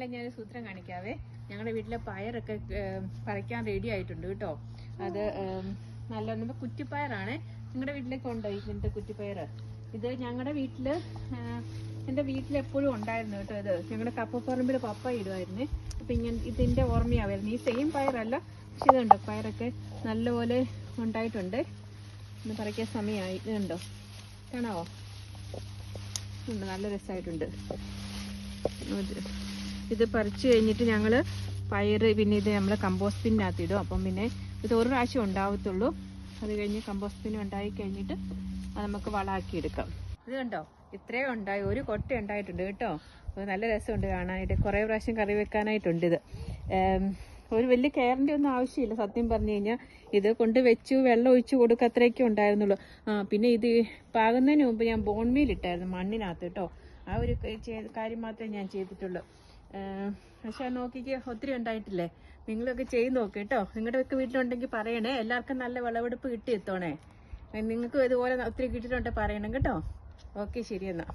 നിങ്ങളെ ഞാൻ സൂത്രം കാണിക്കാവേ. ഞങ്ങളുടെ വീട്ടിലെ പയറൊക്കെ പറിക്കാൻ റെഡി ആയിട്ടുണ്ട് കേട്ടോ. അത് നല്ല കുറ്റിപ്പയറാണ്. നിങ്ങളുടെ വീട്ടിലേക്ക് ഉണ്ടോ ഇതിന്റെ കുറ്റിപ്പയർ? ഇത് ഞങ്ങളുടെ വീട്ടില് എന്റെ വീട്ടിലെപ്പോഴും ഉണ്ടായിരുന്നു കേട്ടോ. ഇത് ഞങ്ങളുടെ കപ്പപ്പറമ്പിൽ പപ്പ ഇടുമായിരുന്നേ. അപ്പൊ ഇങ്ങനെ ഇതിന്റെ ഓർമ്മയാവായിരുന്നു. ഈ സെയിം പയറല്ല, പക്ഷെ ഇതുണ്ടോ പയറൊക്കെ നല്ലപോലെ ഉണ്ടായിട്ടുണ്ട്. ഇന്ന് പറിക്കാൻ സമയമായി. ഇതുണ്ടോ, കാണാവോ? ഉണ്ട്, നല്ല രസമായിട്ടുണ്ട്. ഇത് പറിച്ചു കഴിഞ്ഞിട്ട് ഞങ്ങള് പയറ് പിന്നെ ഇത് നമ്മള് കമ്പോസ്റ്റ് ബിന്നിനകത്ത് ഇടും. അപ്പം പിന്നെ ഇത് ഒരു പ്രാവശ്യം ഉണ്ടാവത്തുള്ളൂ. അത് കഴിഞ്ഞ് കമ്പോസ്റ്റ് ബിന്ന് ഉണ്ടായി കഴിഞ്ഞിട്ട് അത് നമുക്ക് വളമാക്കി എടുക്കാം. ഇത് കണ്ടോ, ഇത്രയും ഉണ്ടായി, ഒരു കൊട്ട ഉണ്ടായിട്ടുണ്ട് കേട്ടോ. നല്ല രസമുണ്ട് കാണാനായിട്ട്. കുറേ പ്രാവശ്യം കറി വെക്കാനായിട്ടുണ്ട്. ഇത് ഒരു വലിയ കെയറിൻ്റെ ഒന്നും ആവശ്യമില്ല സത്യം പറഞ്ഞു കഴിഞ്ഞാൽ. ഇത് കൊണ്ട് വെച്ചു, വെള്ളം ഒഴിച്ചു കൊടുക്കുക, അത്രയൊക്കെ ഉണ്ടായിരുന്നുള്ളൂ. പിന്നെ ഇത് പാകുന്നതിന് മുമ്പ് ഞാൻ ബോൺമീൽ ഇട്ടായിരുന്നു മണ്ണിനകത്ത് കേട്ടോ. ആ ഒരു കാര്യം മാത്രമേ ഞാൻ ചെയ്തിട്ടുള്ളൂ. പക്ഷെ നോക്കിക്ക് ഒത്തിരി ഉണ്ടായിട്ടില്ലേ? നിങ്ങളൊക്കെ ചെയ്ത് നോക്ക് കേട്ടോ. നിങ്ങളുടെ ഒക്കെ വീട്ടിലുണ്ടെങ്കിൽ പറയണേ. എല്ലാവർക്കും നല്ല വിളവെടുപ്പ് കിട്ടി എത്തോണേ. നിങ്ങൾക്ക് ഇതുപോലെ ഒത്തിരി കിട്ടിയിട്ടുണ്ടെങ്കിൽ പറയണം കേട്ടോ. ഓക്കെ, ശരി എന്നാൽ.